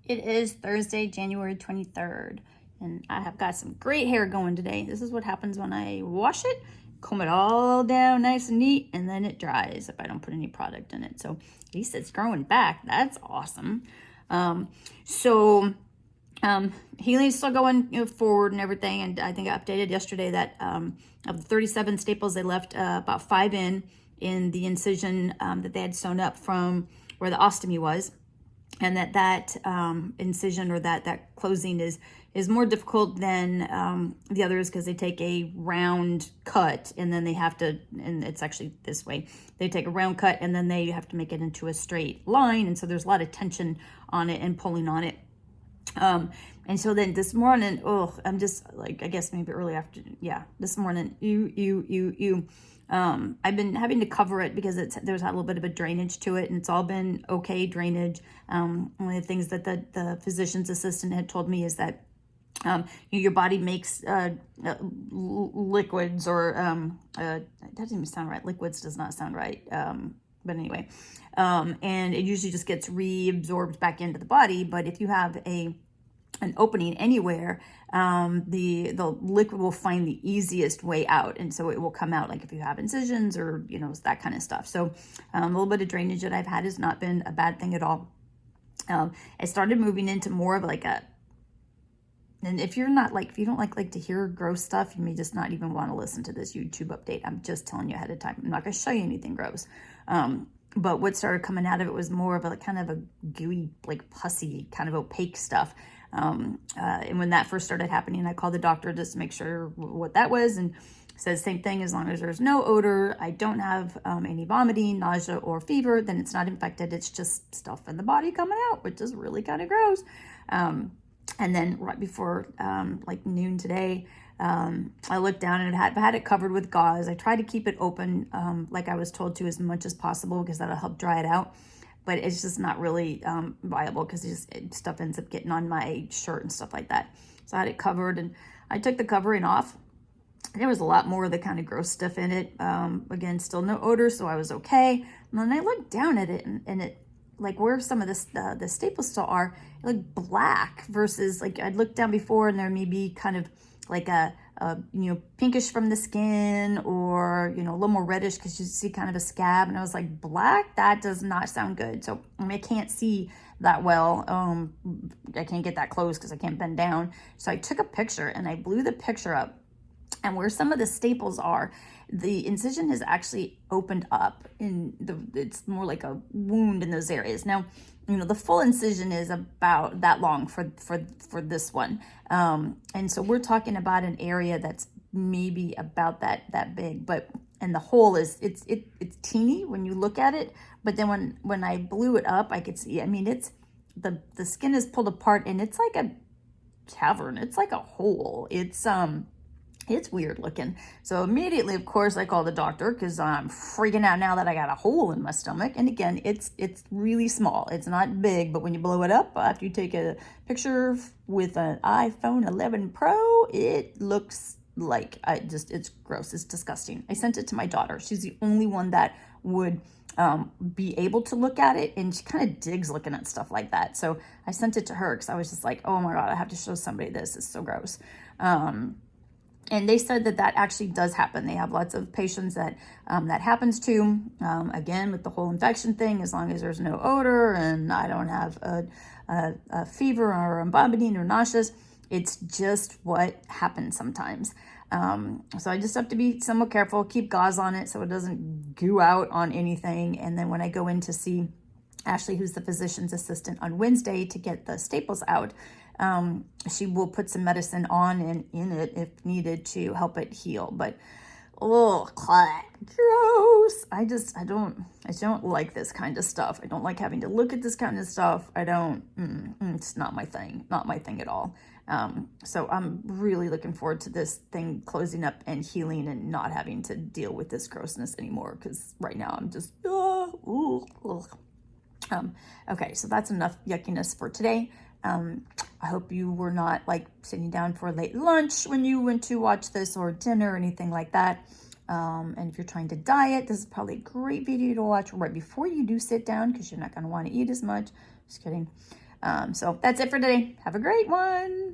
It is Thursday, January 23rd, and I have got some great hair going today. This is what happens when I wash it, comb it all down nice and neat, and then it dries if I don't put any product in it. So at least it's growing back. That's awesome. Um, so healing's still going forward and everything, and I think I updated yesterday that of the 37 staples, they left about 5 in the incision that they had sewn up from where the ostomy was, and that incision or that closing is more difficult than the others because they take a round cut and then they have to, and it's actually this way, they take a round cut and then they have to make it into a straight line, and so there's a lot of tension on it and pulling on it. And so then this morning, I'm just like, I guess maybe early after, this morning, I've been having to cover it because there's a little bit of a drainage to it, and it's all been okay drainage. One of the things that the physician's assistant had told me is that your body makes liquids, or that doesn't even sound right. Liquids does not sound right. But anyway, and it usually just gets reabsorbed back into the body. But if you have an opening anywhere, the liquid will find the easiest way out, and so it will come out, like if you have incisions or that kind of stuff. So a little bit of drainage that I've had has not been a bad thing at all. I started moving into more of like and if you don't like to hear gross stuff, you may just not even want to listen to this YouTube update. I'm just telling you ahead of time. I'm not going to show you anything gross. But what started coming out of it was more of a kind of a gooey, like pussy, kind of opaque stuff. And when that first started happening, I called the doctor just to make sure what that was, and says same thing, as long as there's no odor, I don't have any vomiting, nausea, or fever, then it's not infected. It's just stuff in the body coming out, which is really kind of gross. And then right before like noon today, I looked down and it had it covered with gauze. I tried to keep it open like I was told to, as much as possible, because that'll help dry it out. But it's just not really viable because stuff ends up getting on my shirt and stuff like that. So I had it covered, and I took the covering off. There was a lot more of the kind of gross stuff in it. Again, still no odor, so I was okay. And then I looked down at it, and it, like where some of the staples still are, it looked black versus, like, I'd looked down before and there may be kind of like a pinkish from the skin, or a little more reddish because you see kind of a scab, and I was like, black, that does not sound good. So I can't see that well. I can't get that close because I can't bend down. So I took a picture and I blew the picture up, and where some of the staples are, the incision has actually opened up it's more like a wound in those areas. Now, the full incision is about that long for this one. And so we're talking about an area that's maybe about that big, and the hole is, it's teeny when you look at it. But then when I blew it up, I could see, it's, the skin is pulled apart, and it's like a cavern. It's like a hole. It's weird looking. So immediately, of course, I called the doctor because I'm freaking out now that I got a hole in my stomach. And again, it's really small. It's not big, but when you blow it up, after you take a picture with an iPhone 11 Pro, it looks like, it's gross. It's disgusting. I sent it to my daughter. She's the only one that would be able to look at it, and she kind of digs looking at stuff like that. So I sent it to her because I was just like, oh my God, I have to show somebody this. It's so gross. And they said that actually does happen. They have lots of patients that that happens to. Again, with the whole infection thing, as long as there's no odor and I don't have a fever or I'm vomiting or nauseous, it's just what happens sometimes. So I just have to be somewhat careful, keep gauze on it so it doesn't goo out on anything. And then when I go in to see Ashley, who's the physician's assistant, on Wednesday to get the staples out, she will put some medicine on and in it if needed to help it heal. But gross. I don't like this kind of stuff. I don't like having to look at this kind of stuff. It's not my thing. Not my thing at all. So I'm really looking forward to this thing closing up and healing and not having to deal with this grossness anymore, because right now I'm just okay, so that's enough yuckiness for today. I hope you were not like sitting down for a late lunch when you went to watch this, or dinner or anything like that. And if you're trying to diet, this is probably a great video to watch right before you do sit down, because you're not going to want to eat as much. Just kidding. So that's it for today. Have a great one.